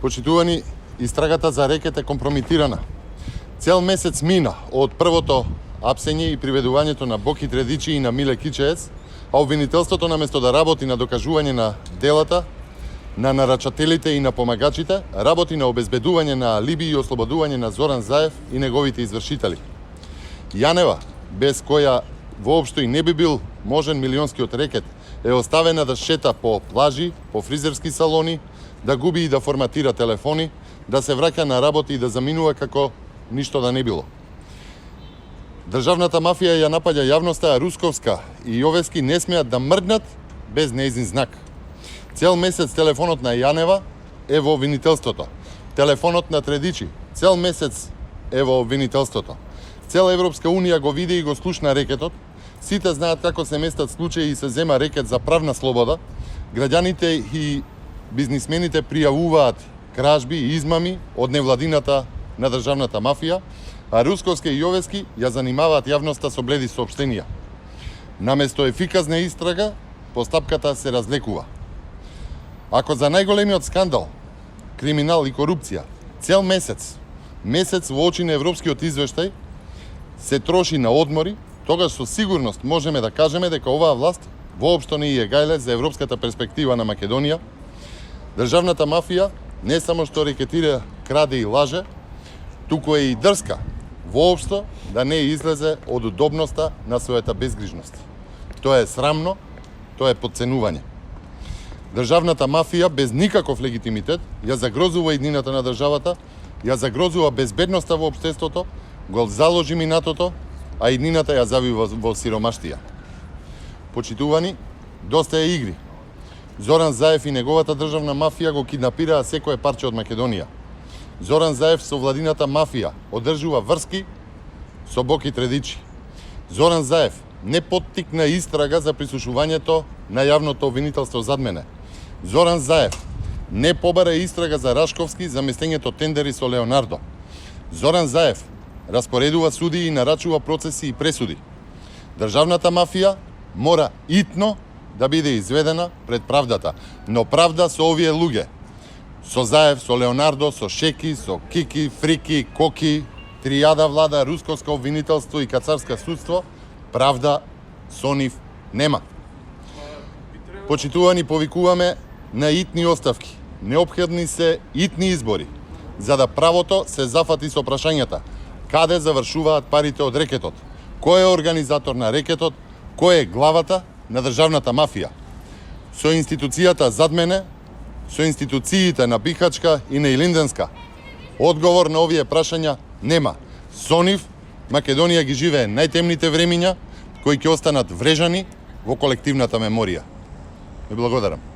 Почитувани, истрагата за рекет е компрометирана. Цел месец мина од првото апсење и приведувањето на Боки Тредичи и на Миле Кичеец, а обвинителството наместо да работи на докажување на делата, на нарачателите и на помагачите, работи на обезбедување на алиби и ослободување на Зоран Заев и неговите извршители. Јанева, без која воопшто и не би бил можен милионскиот рекет, е оставена да шета по плажи, по фризерски салони, да губи и да форматира телефони, да се враќа на работа и да заминува како ништо да не било. Државната мафија ја напаѓа јавноста, а Русковска и Јовески не смеат да мрднат без нејзин знак. Цел месец телефонот на Јанева е во обвинителството. Телефонот на Тредичи цел месец е во обвинителството. Цела Европска Унија го види и го слушна рекетот. Сите знаат како се местат случаи и се зема рекет за правна слобода. Граѓаните и бизнисмените пријавуваат кражби и измами од невладината на државната мафија, а Русковска и Јовески ја занимаваат јавноста со бледи соопштенија. Наместо ефикасна истрага, постапката се разлекува. Ако за најголемиот скандал, криминал и корупција, цел месец во очи на европскиот извештај, се троши на одмори, тогаш со сигурност можеме да кажеме дека оваа власт воопшто не е гајле за европската перспектива на Македонија. Државната мафија не само што рекетира, краде и лаже, туку е и дрска воопшто да не излезе од удобноста на својата безгрижност. Тоа е срамно, тоа е потценување. Државната мафија без никаков легитимитет ја загрозува иднината на државата, ја загрозува безбедноста во општеството, го заложи минатото, а иднината ја завива во сиромаштија. Почитувани, доста е игри. Зоран Заев и неговата државна мафија го киднапираа секое парче од Македонија. Зоран Заев со владината мафија одржува врски со Боки Тредичи. Зоран Заев не поттикна истрага за прислушувањето на јавното обвинителство зад мене. Зоран Заев не побара истрага за Рашковски за местењето тендери со Леонардо. Зоран Заев распоредува суди и нарачува процеси и пресуди. Државната мафија мора итно да биде изведена пред правдата, но правда со овие луѓе. Со Заев, со Леонардо, со Шеки, со Кики, Фрики, Коки, тријада влада, Русковско обвинителство и кацарска судство, правда со нив нема. Почитувани, повикуваме на итни оставки. Неопходни се итни избори, за да правото се зафати со прашањата каде завршуваат парите од рекетот, кој е организатор на рекетот, кој е главата на државната мафија. Со институцијата зад мене, со институциите на Бихачка и на Илинденска, одговор на овие прашања нема. Со нив Македонија ги живее најтемните времиња кои ќе останат врежани во колективната меморија. Ви благодарам.